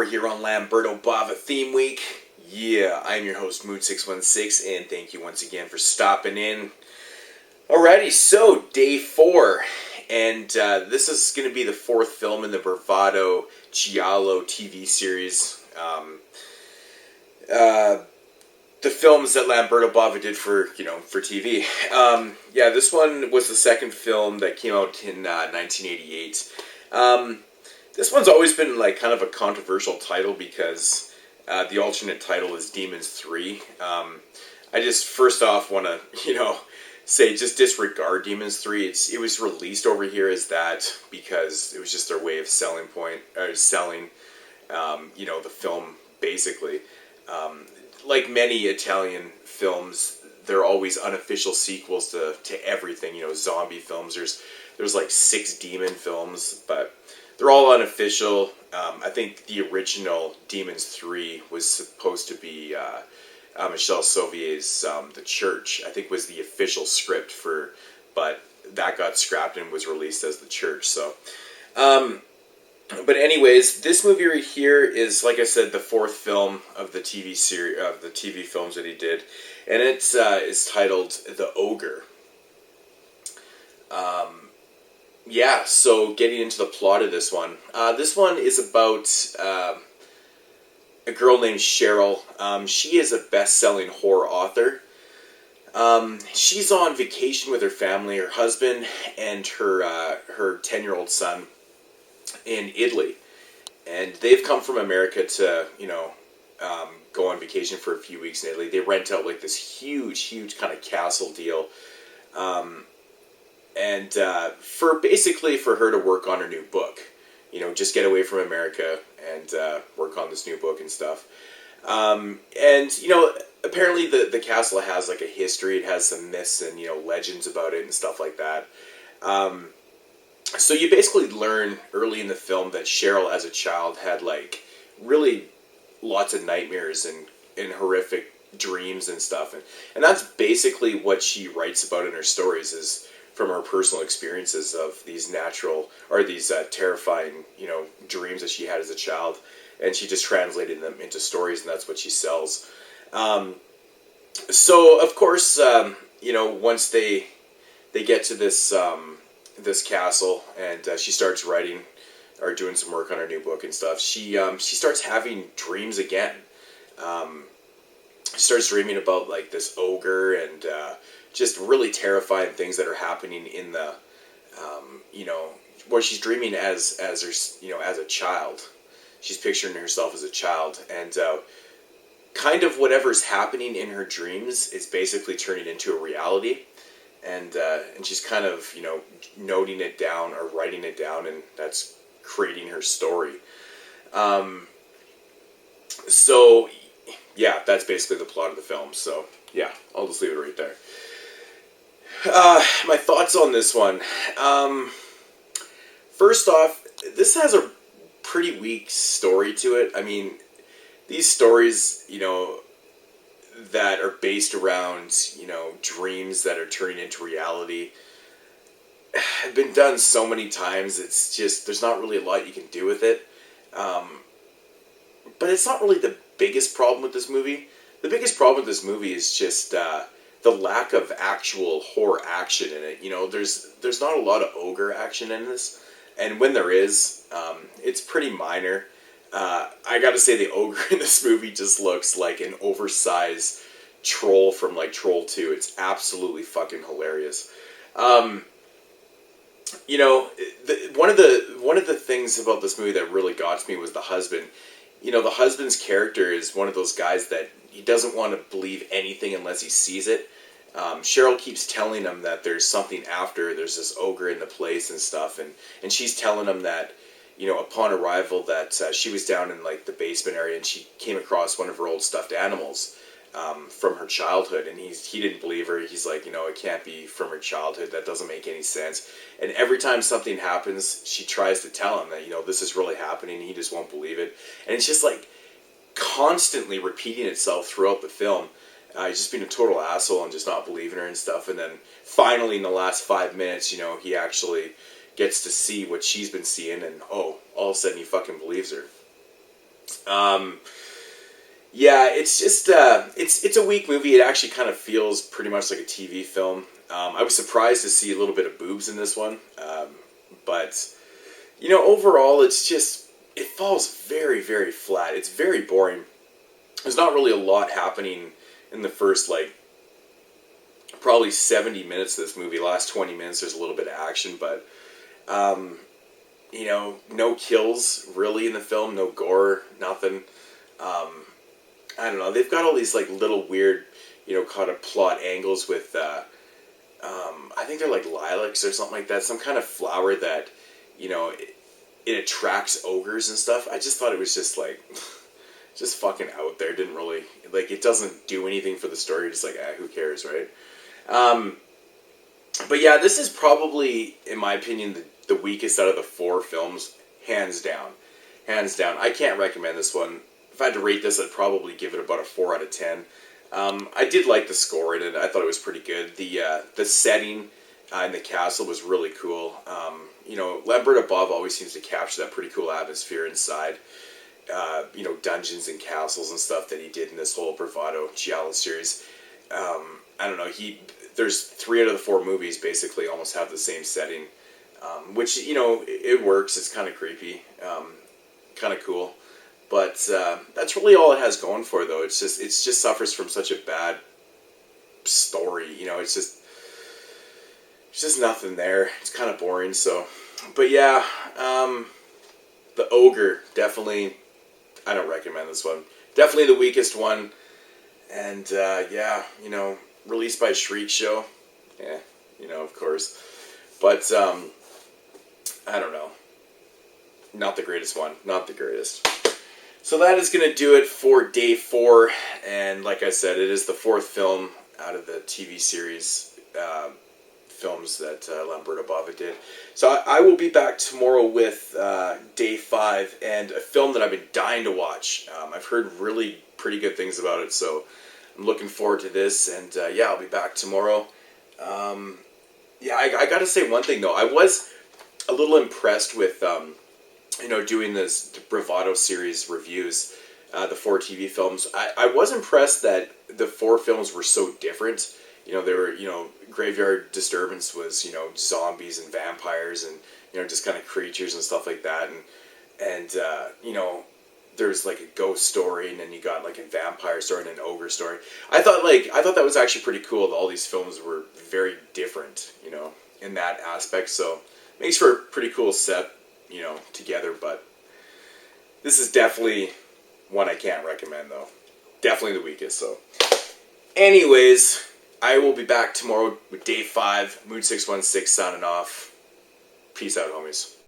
here on Lamberto Bava Theme Week. Yeah, I'm your host Mood616, and thank you once again for stopping in. Alrighty, so day 4, and this is going to be the 4th film in the Bravado Giallo TV series. The films that Lamberto Bava did for TV. This one was the 2nd film that came out in 1988. This one's always been like kind of a controversial title because the alternate title is Demons 3. I just first off want to say just disregard Demons 3. It was released over here as that because it was just their way of selling the film basically. Like many Italian films, they're always unofficial sequels to everything. Zombie films. There's like 6 demon films, but they're all unofficial. I think the original Demons 3 was supposed to be Michel Sauvier's The Church. I think was the official script but that got scrapped and was released as The Church. So, but anyways, this movie right here is, like I said, the 4th film of the TV series of the TV films that he did, and it's titled The Ogre. So getting into the plot of this one. This one is about a girl named Cheryl. She is a best-selling horror author. She's on vacation with her family, her husband, and her 10-year-old son in Italy. And they've come from America to, go on vacation for a few weeks in Italy. They rent out like this huge kind of castle deal. And for her to work on her new book, just get away from America and work on this new book and stuff. Apparently the castle has like a history. It has some myths and legends about it and stuff like that. So you basically learn early in the film that Cheryl, as a child, had like really lots of nightmares and horrific dreams and stuff, and that's basically what she writes about in her stories is from her personal experiences of these terrifying, dreams that she had as a child, and she just translated them into stories, and that's what she sells. So of course, once they get to this castle, and she starts writing or doing some work on her new book and stuff, she starts having dreams again. She starts dreaming about like this ogre and just really terrifying things that are happening in the, where she's dreaming as her, as a child. She's picturing herself as a child, and kind of whatever's happening in her dreams is basically turning into a reality, and she's kind of noting it down or writing it down, and that's creating her story. So yeah, that's basically the plot of the film. So yeah, I'll just leave it right there. My thoughts on this one. First off, this has a pretty weak story to it. I mean, these stories, that are based around, dreams that are turning into reality, have been done so many times. It's just, there's not really a lot you can do with it. But it's not really the biggest problem with this movie. The biggest problem with this movie is just the lack of actual horror action in it. There's not a lot of ogre action in this, and when there is, it's pretty minor. I gotta say, the ogre in this movie just looks like an oversized troll from like Troll 2. It's absolutely fucking hilarious. One of the things about this movie that really got to me was the husband. The husband's character is one of those guys that he doesn't want to believe anything unless he sees it. Cheryl keeps telling him that there's something after, there's this ogre in the place and stuff, and she's telling him that, upon arrival that she was down in like the basement area and she came across one of her old stuffed animals from her childhood, and he didn't believe her. He's like, it can't be from her childhood. That doesn't make any sense. And every time something happens, she tries to tell him that, this is really happening. He just won't believe it. And it's just like constantly repeating itself throughout the film. He's just being a total asshole and just not believing her and stuff. And then finally in the last 5 minutes, he actually gets to see what she's been seeing, and all of a sudden he fucking believes her. Yeah, it's just it's a weak movie. It actually kind of feels pretty much like a TV film. I was surprised to see a little bit of boobs in this one, but overall, it falls very, very flat. It's very boring. There's not really a lot happening in the first probably 70 minutes of this movie. Last 20 minutes, there's a little bit of action, but no kills really in the film, no gore, nothing. I don't know. They've got all these little weird, kind of plot angles with. I think they're like lilacs or something like that. Some kind of flower that, it attracts ogres and stuff. I just thought it was just just fucking out there. Didn't really it doesn't do anything for the story. Just who cares, right? But yeah, this is probably, in my opinion, the weakest out of the 4 films, hands down. Hands down. I can't recommend this one. If I had to rate this, I'd probably give it about a 4 out of 10. I did like the score in it. I thought it was pretty good. The setting in the castle was really cool. Lamberto Bava always seems to capture that pretty cool atmosphere inside. Dungeons and castles and stuff that he did in this whole Bravado Giallo series. I don't know. There's 3 out of the 4 movies basically almost have the same setting, which it works. It's kind of creepy, kind of cool. But that's really all it has going for it, though. It just suffers from such a bad story. It's just nothing there. It's kind of boring. So, but yeah, the Ogre, definitely. I don't recommend this one. Definitely the weakest one. And yeah, released by Shriek Show. Yeah, of course. But I don't know. Not the greatest one. Not the greatest. So that is going to do it for day 4, and like I said, it is the 4th film out of the TV series films that Lamberto Bava did. So I will be back tomorrow with day 5, and a film that I've been dying to watch. I've heard really pretty good things about it, so I'm looking forward to this, and yeah, I'll be back tomorrow. Yeah, I got to say one thing, though. I was a little impressed with... doing the Bravado series reviews, the 4 TV films. I was impressed that the 4 films were so different. They were, Graveyard Disturbance was, zombies and vampires and, just kind of creatures and stuff like that. And there's a ghost story, and then you got a vampire story and an ogre story. I thought that was actually pretty cool that all these films were very different, in that aspect. So makes for a pretty cool set, together, but this is definitely one I can't recommend, though. Definitely the weakest, so. Anyways, I will be back tomorrow with day 5, Mood 616 signing off. Peace out, homies.